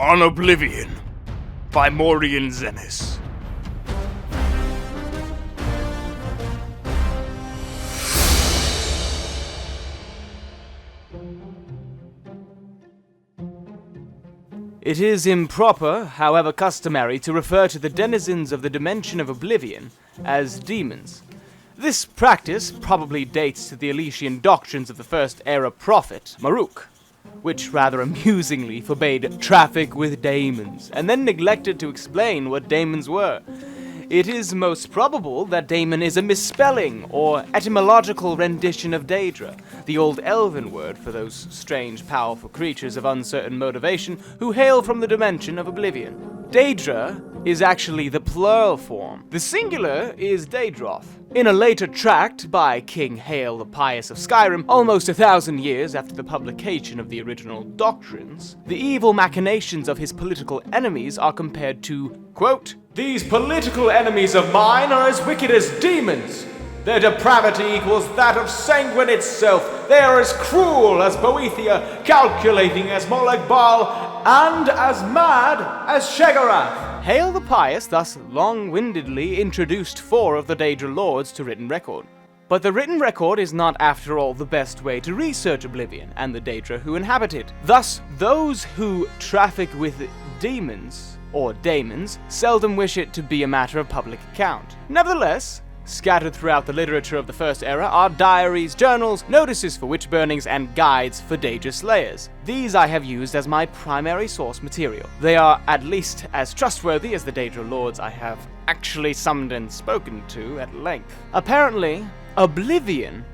on Oblivion by Morian Zemis. It is improper, however customary, to refer to the denizens of the dimension of Oblivion as demons. This practice probably dates to the Elysian doctrines of the First Era prophet, Maruk, which rather amusingly forbade traffic with daemons, and then neglected to explain what daemons were. It is most probable that daemon is a misspelling or etymological rendition of Daedra, the old elven word for those strange, powerful creatures of uncertain motivation who hail from the dimension of Oblivion. Daedra is actually the plural form. The singular is Daedroth. In a later tract by King Hael the Pious of Skyrim, almost 1,000 years after the publication of the original doctrines, the evil machinations of his political enemies are compared to, quote, "These political enemies of mine are as wicked as demons. Their depravity equals that of sanguine itself. They are as cruel as Boethia, calculating as Molag Bal, and as mad as Shegarath." Hael the Pious thus long-windedly introduced 4 of the Daedra lords to written record. But the written record is not, after all, the best way to research Oblivion and the Daedra who inhabit it. Thus, those who traffic with demons, or daemons, seldom wish it to be a matter of public account. Nevertheless, scattered throughout the literature of the First Era are diaries, journals, notices for witch burnings, and guides for Daedra slayers. These I have used as my primary source material. They are at least as trustworthy as the Daedra lords I have actually summoned and spoken to at length. Apparently, Oblivion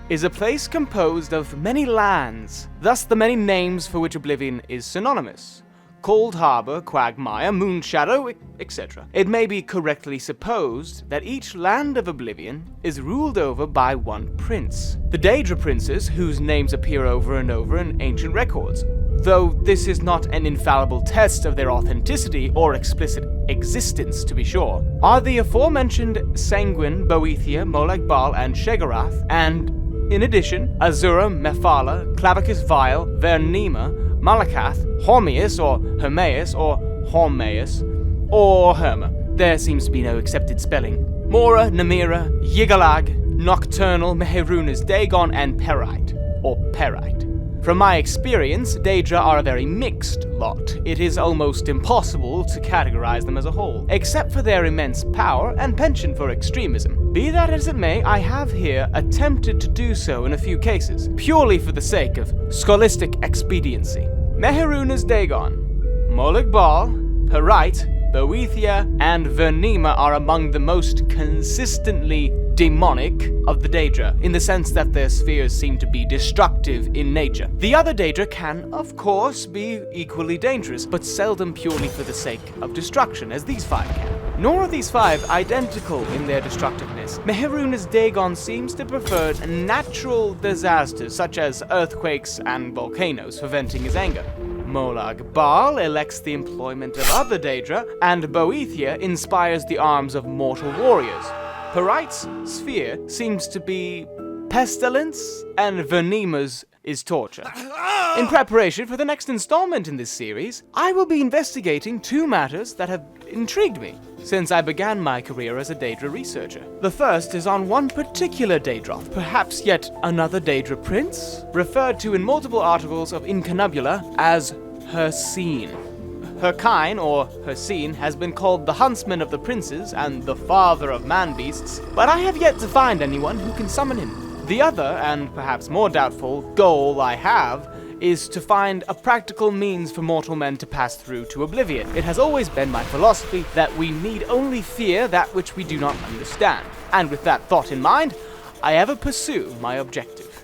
is a place composed of many lands, thus the many names for which Oblivion is synonymous. Cold Harbor, Quagmire, Moonshadow, etc. It may be correctly supposed that each land of Oblivion is ruled over by one prince. The Daedra princes, whose names appear over and over in ancient records, though this is not an infallible test of their authenticity or explicit existence, to be sure, are the aforementioned Sanguine, Boethia, Molag Bal, and Shegarath, and, in addition, Azura, Mephala, Clavicus Vile, Vernema, Malakath, Hormeus or Hermaeus or Hormeus, or Herma. There seems to be no accepted spelling. Mora, Namira, Yigalag, Nocturnal, Meherunas, Dagon, and Perite, or Perite. From my experience, Daedra are a very mixed lot. It is almost impossible to categorize them as a whole, except for their immense power and penchant for extremism. Be that as it may, I have here attempted to do so in a few cases, purely for the sake of scholastic expediency. Meherunas Dagon, Molag Bal, Perite, Boethia, and Vernema are among the most consistently demonic of the Daedra, in the sense that their spheres seem to be destructive in nature. The other Daedra can, of course, be equally dangerous, but seldom purely for the sake of destruction, as these 5 can. Nor are these 5 identical in their destructiveness. Meherunas Dagon seems to prefer natural disasters, such as earthquakes and volcanoes, for venting his anger. Molag Bal elects the employment of other Daedra, and Boethia inspires the arms of mortal warriors. Perite's sphere seems to be pestilence, and Vernema's is torture. In preparation for the next installment in this series, I will be investigating 2 matters that have intrigued me since I began my career as a Daedra researcher. The first is on one particular Daedroth, perhaps yet another Daedra prince, referred to in multiple articles of Incunabula as Hircine. Hircine, or Hircine, has been called the huntsman of the princes and the father of man-beasts, but I have yet to find anyone who can summon him. The other, and perhaps more doubtful, goal I have is to find a practical means for mortal men to pass through to Oblivion. It has always been my philosophy that we need only fear that which we do not understand, and with that thought in mind, I ever pursue my objective.